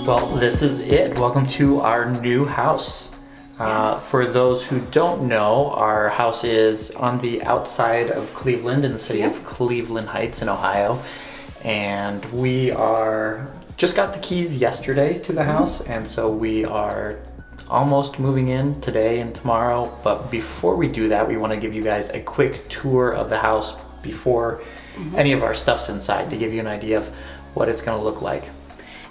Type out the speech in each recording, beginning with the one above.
Well, this is it. Welcome to our new house. For those who don't know, our house is on the outside of Cleveland in the city of Cleveland Heights in Ohio. And we just got the keys yesterday to the house, and so we are almost moving in today and tomorrow. But before we do that, we want to give you guys a quick tour of the house before any of our stuff's inside, to give you an idea of what it's going to look like.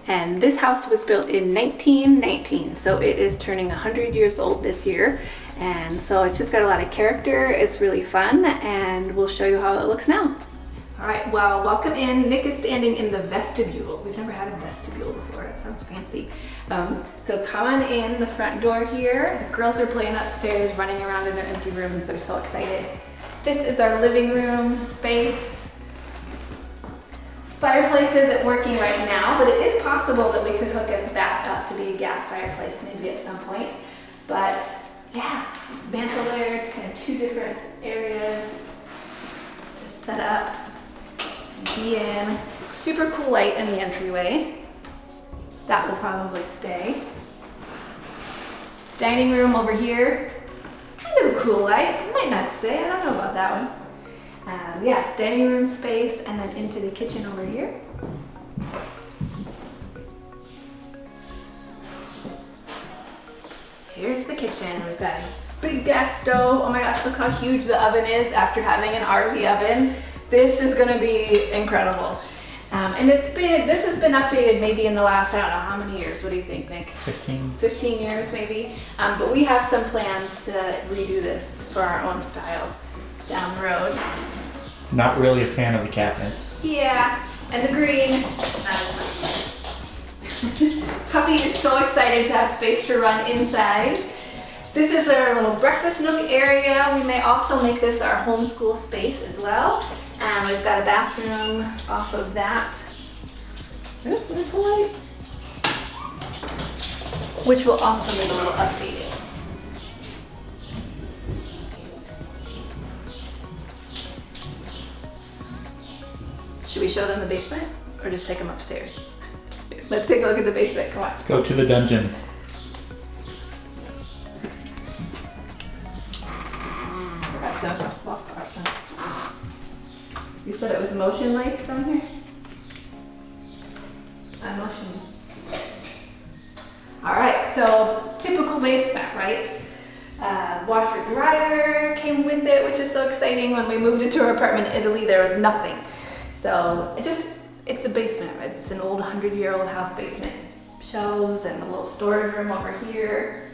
And this house was built in 1919, so it is turning 100 years old this year. And so it's just got a lot of character. It's really fun, and we'll show you how it looks now. All right, well, welcome in. Nick is standing in the vestibule. We've never had a vestibule before. It sounds fancy. So come on in the front door here. The girls are playing upstairs, running around in their empty rooms. They're so excited. This is our living room space. Fireplace isn't working right now, but it is possible that we could hook it back up to be a gas fireplace maybe at some point. But yeah, mantle there, kind of two different areas to set up and be in. Super cool light in the entryway. That will probably stay. Dining room over here, kind of a cool light. It might not stay, I don't know about that one. Yeah, dining room space, and then into the kitchen over here. Here's the kitchen. We've got a big gas stove. Oh my gosh, look how huge the oven is after having an RV oven. This is gonna be incredible. And this has been updated maybe in the last, I don't know, how many years? What do you think, Nick? 15. 15 years maybe. But we have some plans to redo this for our own style down the road. Not really a fan of the cabinets. Yeah, and the green, not as much. Puppy is so excited to have space to run inside. This is our little breakfast nook area. We may also make this our homeschool space as well. And we've got a bathroom off of that. Oop, there's the light. Which will also need a little updating. Should we show them the basement or just take them upstairs? Let's take a look at the basement, come on. Let's go to the dungeon. You said it was motion lights down here? I motioned. All right, so typical basement, right? Washer dryer came with it, which is so exciting. When we moved into our apartment in Italy, there was nothing. So it's a basement. It's an old 100-year-old house basement. Shelves and a little storage room over here.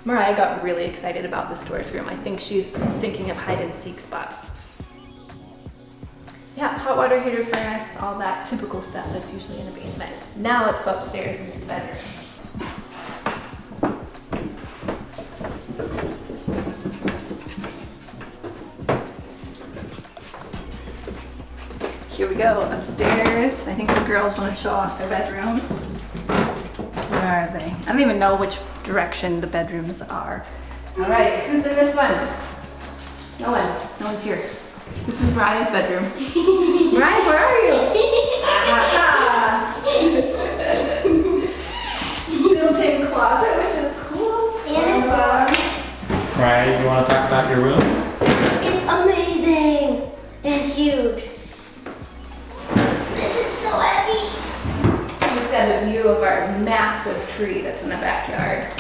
Mariah got really excited about the storage room. I think she's thinking of hide and seek spots. Yeah, hot water heater, furnace, all that typical stuff that's usually in a basement. Now let's go upstairs into the bedroom. Here we go, upstairs. I think the girls want to show off their bedrooms. Where are they? I don't even know which direction the bedrooms are. All right, who's in this one? No one. No one's here. This is Mariah's bedroom. Mariah, where are you? Built-in closet, which is cool. And Mariah, you want to talk about your room? it's amazing and huge. This is so heavy. She's got a view of our massive tree that's in the backyard.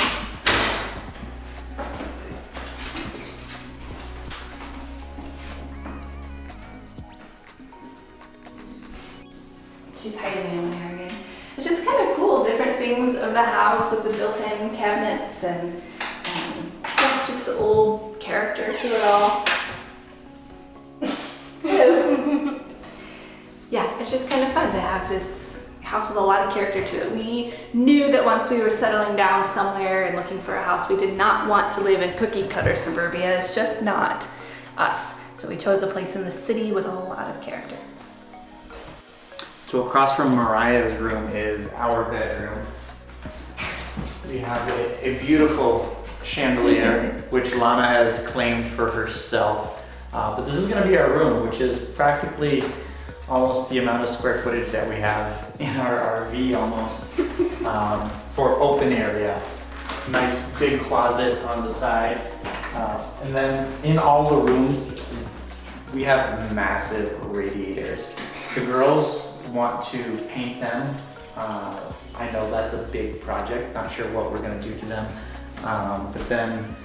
She's hiding in there again. It's just kind of cool, different things of the house with the built-in cabinets and just the old character to it all. Yeah, it's just kind of fun to have this house with a lot of character to it. We knew that once we were settling down somewhere and looking for a house, we did not want to live in cookie cutter suburbia. It's just not us. So we chose a place in the city with a lot of character. So across from Mariah's room is our bedroom. We have a beautiful chandelier, which Lana has claimed for herself. But this is going to be our room, which is practically almost the amount of square footage that we have in our RV almost, for open area. Nice big closet on the side. And then in all the rooms, we have massive radiators. The girls want to paint them. I know that's a big project. Not sure what we're gonna do to them. But then,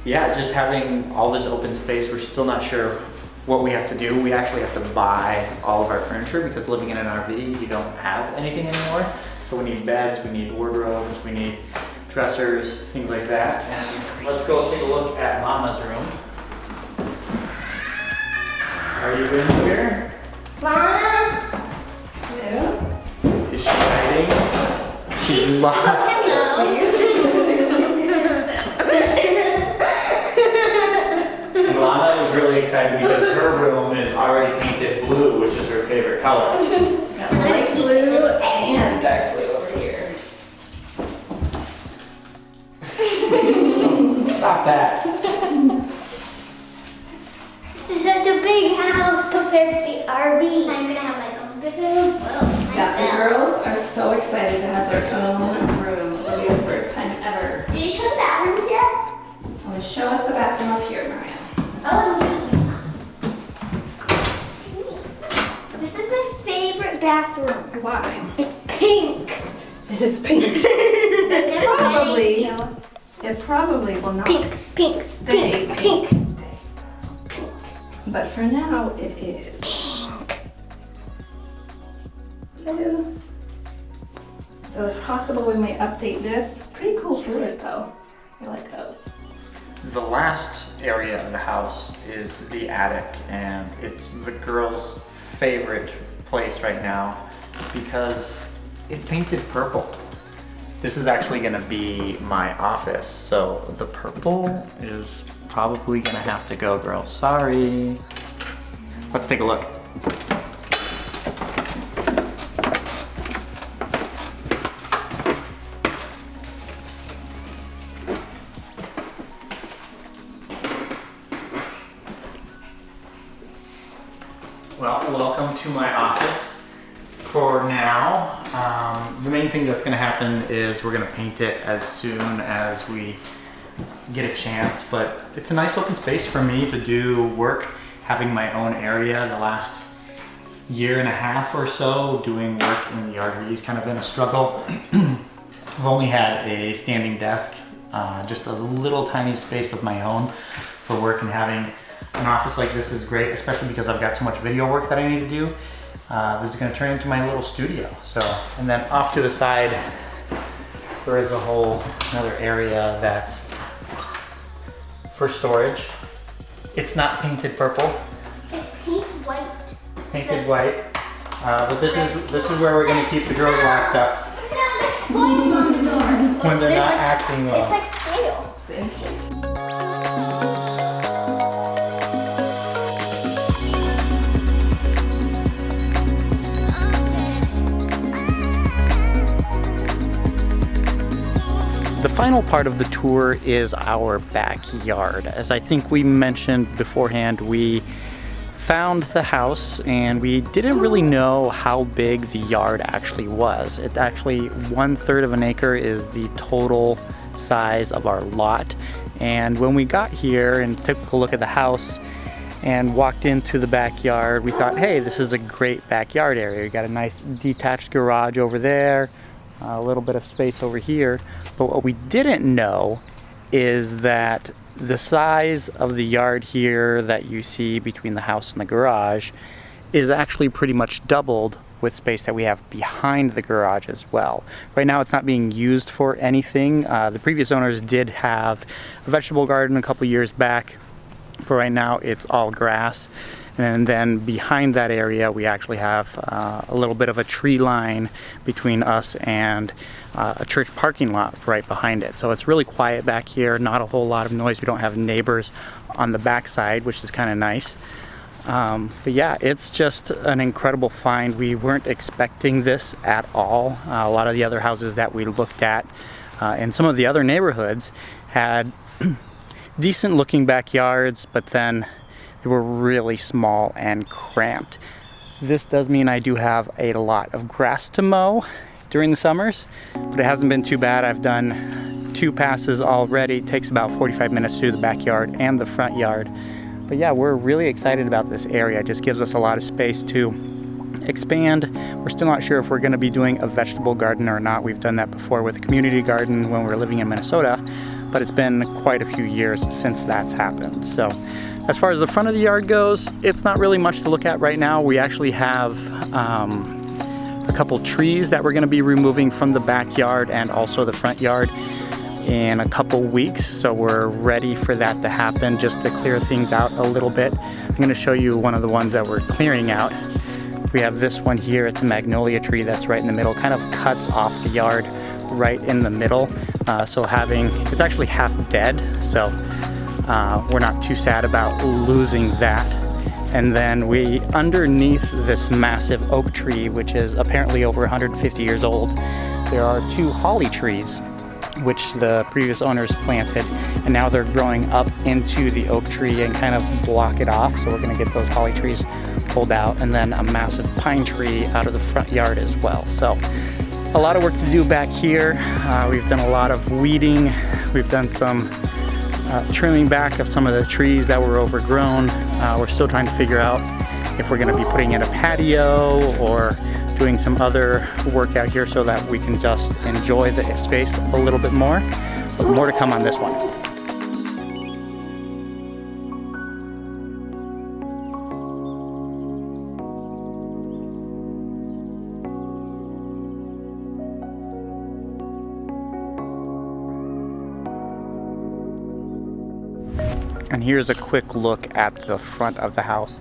yeah, just having all this open space, we're still not sure what we have to do. We actually have to buy all of our furniture because living in an RV, you don't have anything anymore. So we need beds, we need wardrobes, we need dressers, things like that. And let's go take a look at Mama's room. Are you in here? Mama? Yeah. Is she hiding? She's locked. Lana is really excited because her room is already painted blue, which is her favorite color. Got light blue and dark blue over here. Stop that. This is such a big house compared to the RV. I'm gonna have my own room. Well, Yeah, the girls are so excited to have their own rooms. It'll be the first time ever. Did you show the bathrooms yet? Well, show us the bathroom up here, Mariah. Oh, neat. This is my favorite bathroom. Why? It's pink. It is pink. It probably will not Pink, pink, stay pink, pink. But for now, it is. Blue. So it's possible we may update this. Pretty cool floors though. I like those. The last area of the house is the attic, and it's the girls' favorite place right now because it's painted purple. This is actually gonna be my office, so the purple is probably gonna have to go, girls. Sorry. Let's take a look. Well, welcome to my office. For now, the main thing that's gonna happen is we're gonna paint it as soon as we get a chance, but it's a nice open space for me to do work. Having my own area the last year and a half or so, doing work in the RV has kind of been a struggle. I've only had a standing desk, just a little tiny space of my own for work, and having an office like this is great, especially because I've got so much video work that I need to do. This is going to turn into my little studio. So, and then off to the side, there is a whole another area that's for storage. It's not painted purple, It's paint white. painted white. But this is where we're going to keep the girls locked up Flames on the door. when they're There's not like- acting well. It's like foil. It's the insulation. The final part of the tour is our backyard. As I think we mentioned beforehand, we found the house and we didn't really know how big the yard actually was. It actually, 1/3 of an acre is the total size of our lot. And when we got here and took a look at the house and walked into the backyard, we thought, hey, this is a great backyard area. You got a nice detached garage over there, a little bit of space over here. But what we didn't know is that the size of the yard here that you see between the house and the garage is actually pretty much doubled with space that we have behind the garage as well. Right now it's not being used for anything. The previous owners did have a vegetable garden a couple years back, but right now it's all grass. And then behind that area we actually have a little bit of a tree line between us and a church parking lot right behind it. So it's really quiet back here, not a whole lot of noise. We don't have neighbors on the backside, which is kind of nice. But yeah, it's just an incredible find. We weren't expecting this at all. A lot of the other houses that we looked at in some of the other neighborhoods had decent looking backyards, but then they were really small and cramped. This does mean I do have a lot of grass to mow during the summers, but it hasn't been too bad. I've done 2 passes already. It takes about 45 minutes to do the backyard and the front yard. But yeah, we're really excited about this area. It just gives us a lot of space to expand. We're still not sure if we're going to be doing a vegetable garden or not. We've done that before with a community garden when we were living in Minnesota, but it's been quite a few years since that's happened. So as far as the front of the yard goes, it's not really much to look at right now. We actually have a couple trees that we're going to be removing from the backyard and also the front yard in a couple weeks, so we're ready for that to happen, just to clear things out a little bit. I'm going to show you one of the ones that we're clearing out. We have this one here. It's a magnolia tree that's right in the middle, kind of cuts off the yard right in the middle. So it's actually half dead, so we're not too sad about losing that. And then underneath this massive oak tree, which is apparently over 150 years old, there are 2 holly trees, which the previous owners planted, and now they're growing up into the oak tree and kind of block it off. So we're going to get those holly trees pulled out, and then a massive pine tree out of the front yard as well. So a lot of work to do back here. We've done a lot of weeding. We've done some trimming back of some of the trees that were overgrown. We're still trying to figure out if we're going to be putting in a patio or doing some other work out here so that we can just enjoy the space a little bit more. But more to come on this one. And here's a quick look at the front of the house.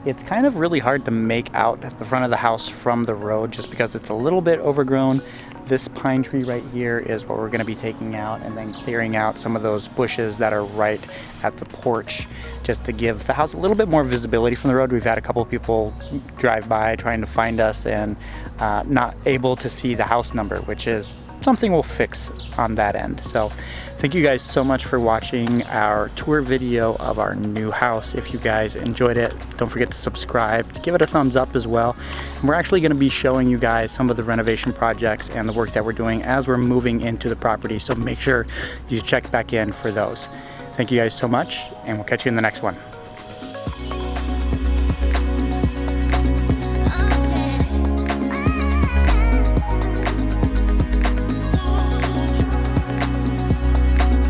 It's kind of really hard to make out the front of the house from the road just because it's a little bit overgrown. This pine tree right here is what we're going to be taking out, and then clearing out some of those bushes that are right at the porch just to give the house a little bit more visibility from the road. We've had a couple of people drive by trying to find us and not able to see the house number, which is something we'll fix on that end. So thank you guys so much for watching our tour video of our new house. If you guys enjoyed it, don't forget to subscribe, give it a thumbs up as well. And we're actually going to be showing you guys some of the renovation projects and the work that we're doing as we're moving into the property, so make sure you check back in for those. Thank you guys so much, and we'll catch you in the next one.